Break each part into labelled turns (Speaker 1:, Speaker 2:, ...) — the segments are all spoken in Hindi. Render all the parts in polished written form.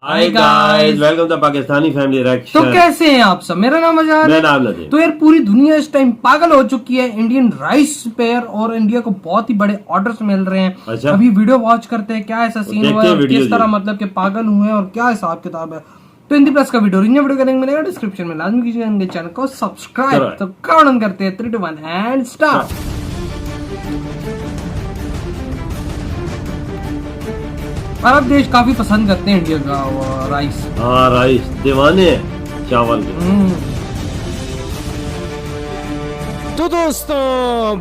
Speaker 1: Hi guys, welcome to Pakistani family reaction.
Speaker 2: तो कैसे हैं आप सब? मेरा नाम आजाद।
Speaker 1: मेरा नाम नदीम।
Speaker 2: तो यार पूरी दुनिया इस टाइम पागल हो चुकी है इंडियन राइस पे और इंडिया को बहुत ही बड़े ऑर्डर्स मिल रहे हैं।
Speaker 1: अच्छा?
Speaker 2: अभी वीडियो वॉच करते हैं क्या ऐसा सीन हुआ है और किस तरह मतलब कि पागल हुए हैं और क्या हिसाब किताब है। तो हिंदी प्लस का वीडियो करेंगे मिलेगा डिस्क्रिप्शन में, लाजमी कीजिए चैनल को सब्सक्राइब। तो काउंट करते हैं 3 2 1 एंड स्टार्ट। अरब देश काफी पसंद करते हैं इंडिया का राइस।
Speaker 1: हाँ, राइस दीवाने हैं चावल के।
Speaker 3: तो दोस्तों,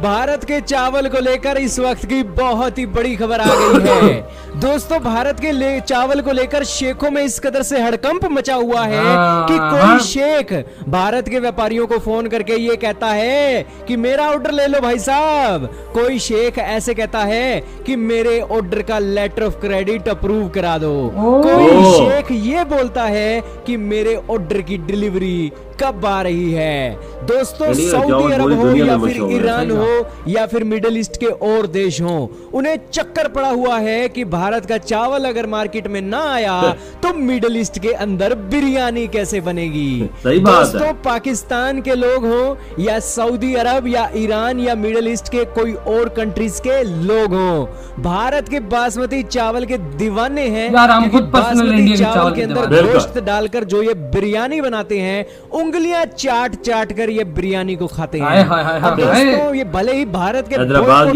Speaker 3: भारत के चावल को लेकर इस वक्त की बहुत ही बड़ी खबर आ गई है। दोस्तों, भारत के चावल को लेकर शेखों में इस कदर से हड़कंप मचा हुआ है कि कोई शेख भारत के व्यापारियों को फोन करके ये कहता है कि मेरा ऑर्डर ले लो भाई साहब। कोई शेख ऐसे कहता है कि मेरे ऑर्डर का लेटर ऑफ क्रेडिट अप्रूव करा दो। कोई शेख ये बोलता है कि मेरे ऑर्डर की डिलीवरी कब आ रही है। दोस्तों, सऊदी अरब हो या फिर ईरान हो या फिर मिडिल ईस्ट के और देश हो, उन्हें चक्कर पड़ा हुआ है कि भारत का चावल अगर मार्केट में ना आया तो मिडिल ईस्ट के अंदर बिरयानी कैसे बनेगी।
Speaker 1: सही बात
Speaker 3: दोस्तों,
Speaker 1: है।
Speaker 3: पाकिस्तान के लोग हो या सऊदी अरब या ईरान या मिडिल ईस्ट के कोई और कंट्रीज के लोग हो, भारत के बासमती चावल के दीवाने हैं। बासमती चावल के अंदर गोश्त डालकर जो ये बिरयानी बनाते हैं, उंगलियां चाट चाट कर ये बिरयानी को खाते हैं। दोस्तों, ये भले ही भारत के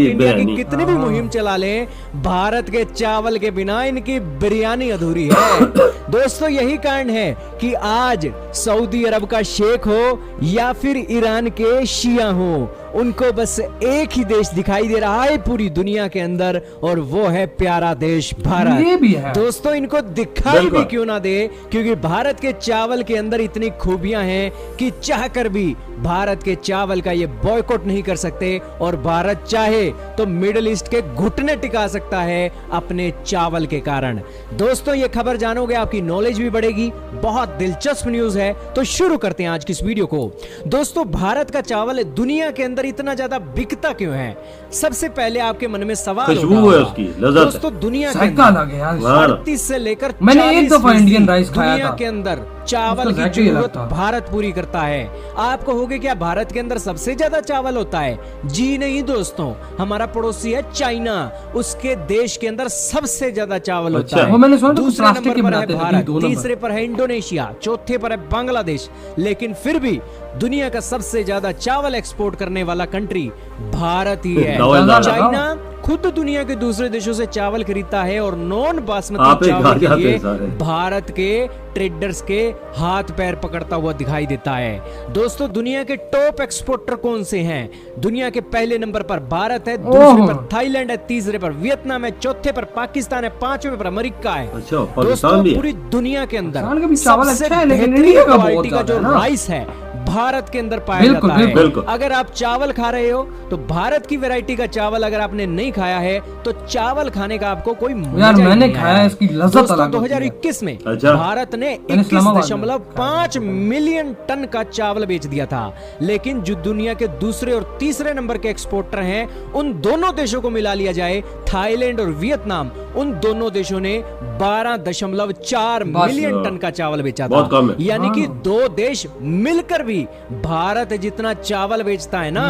Speaker 3: इंडिया की कितनी भी मुहिम चला लें, भारत के चावल के बिना इनकी बिरयानी अधूरी है। दोस्तों, यही कारण है कि आज सऊदी अरब का शेख हो या फिर ईरान के शिया हो, उनको बस एक ही देश दिखाई दे रहा है पूरी दुनिया के अंदर, और वो है प्यारा देश भारत।
Speaker 2: ये भी है।
Speaker 3: दोस्तों, इनको दिखाई भी क्यों ना दे, क्योंकि भारत के चावल के अंदर इतनी खूबियां हैं कि चाहकर भी भारत के चावल का ये बॉयकॉट नहीं कर सकते, और भारत चाहे तो मिडिल ईस्ट के घुटने टिका सकता है अपने चावल के कारण। दोस्तों, ये खबर जानोगे आपकी नॉलेज भी बढ़ेगी, बहुत दिलचस्प न्यूज है। तो शुरू करते हैं आज की इस वीडियो को। दोस्तों, भारत का चावल दुनिया के अंदर इतना ज्यादा बिकता क्यों है? सबसे पहले आपके मन में सवाल होगा। दोस्तों, दुनिया के 38 से लेकर
Speaker 2: मैंने एक दफा इंडियन राइस खाया
Speaker 3: दुनिया के अंदर चावल की जरूरत भारत पूरी करता है। आप कहोगे क्या भारत के अंदर सबसे ज्यादा चावल होता है? जी नहीं दोस्तों, हमारा पड़ोसी है चाइना, उसके देश के अंदर सबसे ज्यादा चावल होता है। दूसरे नंबर पर है भारत, तीसरे पर है इंडोनेशिया, चौथे पर है बांग्लादेश। लेकिन फिर भी दुनिया का सबसे ज्यादा चावल एक्सपोर्ट करने वाला कंट्री भारत ही है। चाइना खुद दुनिया के दूसरे देशों से चावल खरीदता है और नॉन बासमती चावल के लिए भारत के ट्रेडर्स के हाथ पैर पकड़ता हुआ दिखाई देता है। दोस्तों, दुनिया के टॉप एक्सपोर्टर कौन से हैं? दुनिया के पहले नंबर पर भारत है, दूसरे पर थाईलैंड है, तीसरे पर वियतनाम है, चौथे पर पाकिस्तान है, पांचवें पर अमेरिका है। दोस्तों, पूरी दुनिया के अंदर सबसे बेहतरीन क्वालिटी का जो राइस है भारत के अंदर पाया जाता है। अगर आप चावल खा रहे हो तो भारत की वैरायटी का चावल अगर आपने नहीं खाया है तो चावल खाने का आपको कोई मजा नहीं
Speaker 2: मैंने खाया, इसकी लज़्ज़त अलग।
Speaker 3: 2021 में भारत ने 21.5 मिलियन टन का चावल बेच दिया था। लेकिन जो दुनिया के दूसरे और तीसरे नंबर के एक्सपोर्टर हैं, उन दोनों देशों को मिला लिया जाए, थाईलैंड और वियतनाम, उन दोनों देशों ने 12.4 मिलियन टन का चावल बेचा था। यानी कि दो देश मिलकर भी भारत जितना चावल बेचता है ना,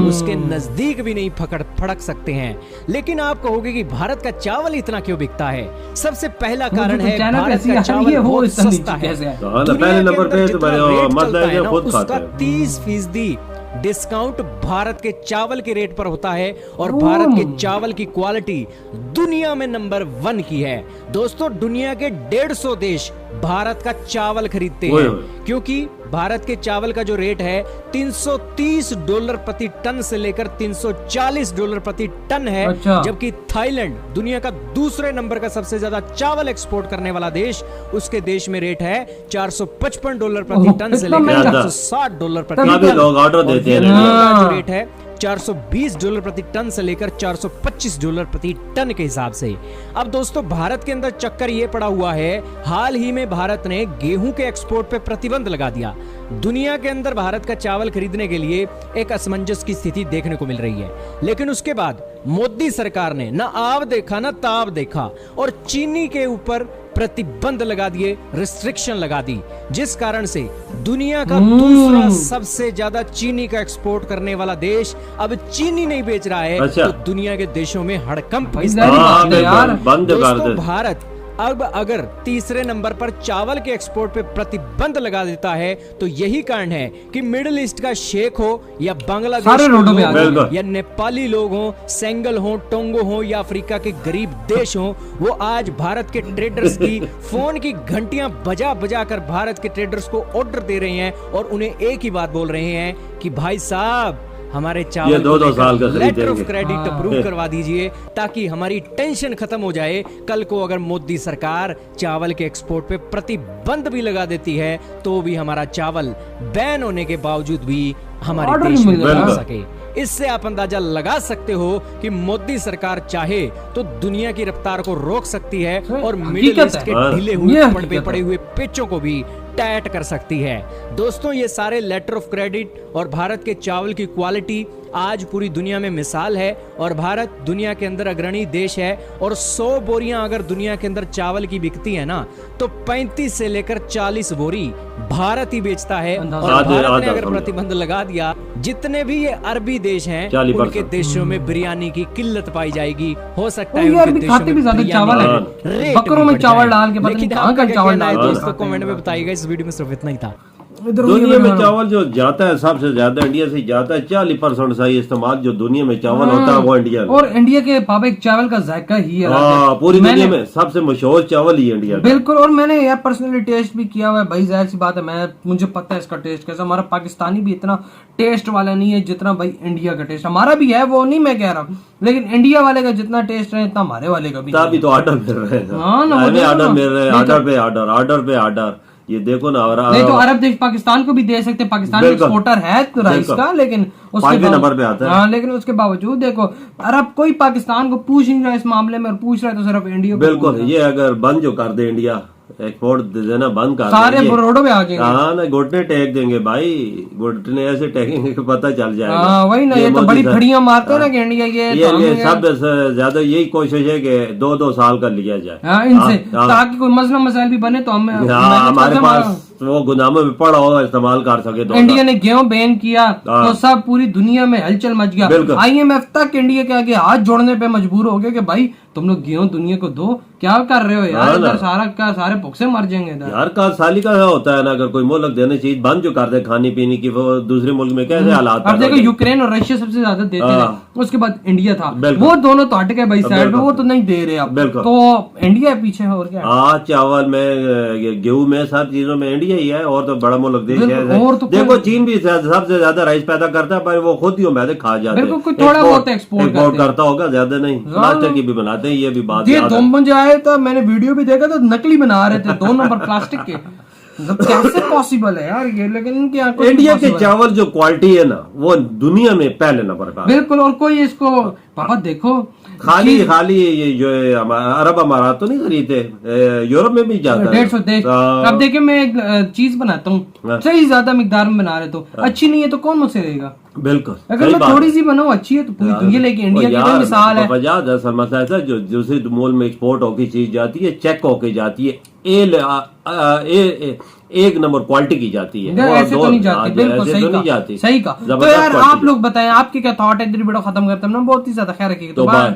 Speaker 3: उसके नजदीक भी नहीं फड़क सकते हैं। लेकिन आप कहोगे कि भारत का चावल इतना क्यों बिकता है? सबसे पहला कारण है भारत का चावल बहुत सस्ता है। दुनिया के अंदर जितना रेट चलता है ना, उसका 30% डिस्काउंट भारत के चावल के रेट पर होता है, और भारत के चावल की क्वालिटी दुनिया में नंबर 1 की है। दोस्तों, दुनिया के 150 देश भारत का चावल खरीदते हैं, क्योंकि भारत के चावल का जो रेट है $330 प्रति टन से लेकर $340 प्रति टन है। जबकि थाईलैंड दुनिया का दूसरे नंबर का सबसे ज्यादा चावल एक्सपोर्ट करने वाला देश, उसके देश में रेट है $455 प्रति टन से लेकर $460 प्रति टन। लोग ऑर्डर देते हैं। जो रेट है $420 प्रति टन से लेकर $425 प्रति टन के हिसाब से। अब दोस्तों, भारत के अंदर चक्कर ये पड़ा हुआ है, हाल ही में भारत ने गेहूं के एक्सपोर्ट पे प्रतिबंध लगा दिया। दुनिया के अंदर भारत का चावल खरीदने के लिए एक असमंजस की स्थिति देखने को मिल रही है। लेकिन उसके बाद मोदी सरकार ने ना आव देखा ना ताव देखा, और चीनी के ऊपर प्रतिबंध लगा दिए, रिस्ट्रिक्शन लगा दी, जिस कारण से दुनिया का दूसरा सबसे ज्यादा चीनी का एक्सपोर्ट करने वाला देश अब चीनी नहीं बेच रहा है।
Speaker 1: अच्छा।
Speaker 3: तो दुनिया के देशों में हड़कंप
Speaker 1: दोस्तों
Speaker 3: भारत अब अगर तीसरे नंबर पर चावल के एक्सपोर्ट पे प्रतिबंध लगा देता है तो यही कारण है कि मिडिल ईस्ट का शेख हो या बांग्लादेश के लोग या नेपाली लोग हो, सेंगल हो, टोंगो हो या अफ्रीका के गरीब देश हो, वो आज भारत के ट्रेडर्स की फोन की घंटियां बजा बजा कर भारत के ट्रेडर्स को ऑर्डर दे रहे हैं और उन्हें एक ही बात बोल रहे हैं कि भाई साहब हमारे चावल
Speaker 1: दो साल का
Speaker 3: लेटर ऑफ क्रेडिट अप्रूव करवा दीजिए ताकि हमारी टेंशन खत्म हो जाए। कल को अगर मोदी सरकार चावल के एक्सपोर्ट पे प्रतिबंध भी लगा देती है तो भी हमारा चावल बैन होने के बावजूद भी हमारे देश में बन सके। इससे आप अंदाजा लगा सकते हो कि मोदी सरकार चाहे तो दुनिया की रफ्तार को रोक सकती है और मिडिल ईस्ट के ढीले हुए पड़े हुए पेचों को भी टाइट कर सकती है। दोस्तों, ये सारे लेटर ऑफ क्रेडिट और भारत के चावल की क्वालिटी आज पूरी दुनिया में मिसाल है और भारत दुनिया के अंदर अग्रणी देश है और 100 बोरियां अगर दुनिया के अंदर चावल की बिकती है ना तो 35 से लेकर 40 बोरी भारत ही बेचता है। और भारत ने अगर प्रतिबंध लगा दिया, जितने भी ये अरबी देश हैं उनके देशों में बिरयानी की किल्लत पाई जाएगी। हो सकता है उनके देशों में
Speaker 2: चावल है, बकरों में चावल डाल के
Speaker 3: दोस्तों कमेंट में बताइएगा। इस वीडियो में सिर्फ इतना ही था।
Speaker 1: दुनिया में चावल जो जाता है सबसे ज्यादा इंडिया से जाता है। 40% सही इस्तेमाल जो दुनिया में चावल होता है वो इंडिया में।
Speaker 2: और इंडिया के पापा एक चावल का जायका ही है।
Speaker 1: पूरी दुनिया में सबसे मशहूर चावल ही इंडिया का।
Speaker 2: बिल्कुल। और मैंने यार पर्सनली टेस्ट भी किया हुआ है भाई, जाहिर सी बात है मुझे पता है इसका टेस्ट कैसा। हमारा पाकिस्तानी भी इतना टेस्ट वाला नहीं है जितना भाई इंडिया का टेस्ट हमारा भी है, वो नहीं मैं कह रहा, लेकिन इंडिया वाले का जितना टेस्ट है इतना हमारे वाले का भी।
Speaker 1: तभी तो ऑर्डर मिल रहे हैं, ऑर्डर मिल रहे हैं, ऑर्डर पे ऑर्डर। ये देखो ना,
Speaker 2: नहीं तो अरब देश पाकिस्तान को भी दे सकते, पाकिस्तान एक्सपोर्टर है तो राइस का, लेकिन उसके
Speaker 1: नंबर पे आता है।
Speaker 2: हाँ, लेकिन उसके बावजूद देखो अरब कोई पाकिस्तान को पूछ नहीं रहा इस मामले में, और पूछ रहा है तो सिर्फ इंडिया।
Speaker 1: बिल्कुल। ये अगर बंद जो कर दे इंडिया एक्सपोर्ट देना बंद कर,
Speaker 2: सारे रोडों पे आ जाएंगे।
Speaker 1: हाँ ना, घुटने टेक देंगे भाई, घुटने ऐसे टेकेंगे कि पता चल जाएगा।
Speaker 2: हाँ वही ना, ये तो बड़ी फड़ियां मारते हैं ना कि इंडिया ये
Speaker 1: सब ज्यादा यही कोशिश है कि 2-2 साल का लिया जाए
Speaker 2: इनसे, ताकि कोई मसला मसाइल भी बने तो
Speaker 1: हमारे पास वो गुदामों में पड़ा हुआ इस्तेमाल कर सके।
Speaker 2: इंडिया ने गेहूं बैन किया तो सब पूरी दुनिया में हलचल मच गया। IMF तक इंडिया के आगे हाथ जोड़ने पे मजबूर हो गए कि भाई तुम लोग गेहूं दुनिया को दो, क्या कर रहे हो यार, इधर सारे भूखे मर जाएंगे यार।
Speaker 1: का साली का होता है ना, अगर कोई मुल्क देने चीज बंद जो कर दे खाने पीने की, वो दूसरे मुल्क में कैसे हालात।
Speaker 2: अब देखो यूक्रेन और रशिया सबसे ज्यादा देते थे, उसके बाद इंडिया था, वो दोनों तो हट गए भाई साइड पे, वो तो नहीं दे रहे अब, तो इंडिया पीछे है। और क्या
Speaker 1: चावल में, गेहूं में, सब चीजों में इंडिया ही है, और तो बड़ा मुल्क देश है।
Speaker 2: और तो
Speaker 1: देखो चीन भी सबसे ज्यादा राइस पैदा करता है, पर वो खुद ही मैदे खा जाते हैं।
Speaker 2: थोड़ा बहुत एक्सपोर्ट
Speaker 1: करता होगा, ज्यादा नहीं, प्लास्टिक की भी बनाते हैं, ये भी बात।
Speaker 2: तुम मुझे आए तो मैंने वीडियो भी देखा तो नकली बना रहे थे 2 नंबर प्लास्टिक के, कैसे पॉसिबल है यार ये। लेकिन इनके यहाँ
Speaker 1: इंडिया के चावल जो क्वालिटी है ना, वो दुनिया में पहले नंबर पर।
Speaker 2: बिल्कुल। और कोई इसको पापा देखो
Speaker 1: खाली ये जो अरब अमारात तो नहीं खरीदते, यूरोप में भी जाता है
Speaker 2: 150 देश। अब देखिए मैं एक चीज बनाता हूँ, सही ज्यादा मिकदार में बना रहे तो अच्छी नहीं है तो कौन मुझसे रहेगा।
Speaker 1: बिल्कुल।
Speaker 2: अगर मैं थोड़ी सी बनाऊं अच्छी है तो पूरी दुनिया, लेकिन इंडिया की मिसाल है।
Speaker 1: असल मसला ऐसा, जो दूसरे मुल्क में एक्सपोर्ट होकर चीज जाती है, चेक होके जाती है, एक नंबर क्वालिटी की जाती है,
Speaker 2: ऐसे तो नहीं जाती। बिल्कुल सही का। तो यार आप लोग बताएं आपके क्या थॉट है। वीडियो खत्म करते हैं, बहुत ही ज्यादा ख्याल रखिएगा। तो बाय।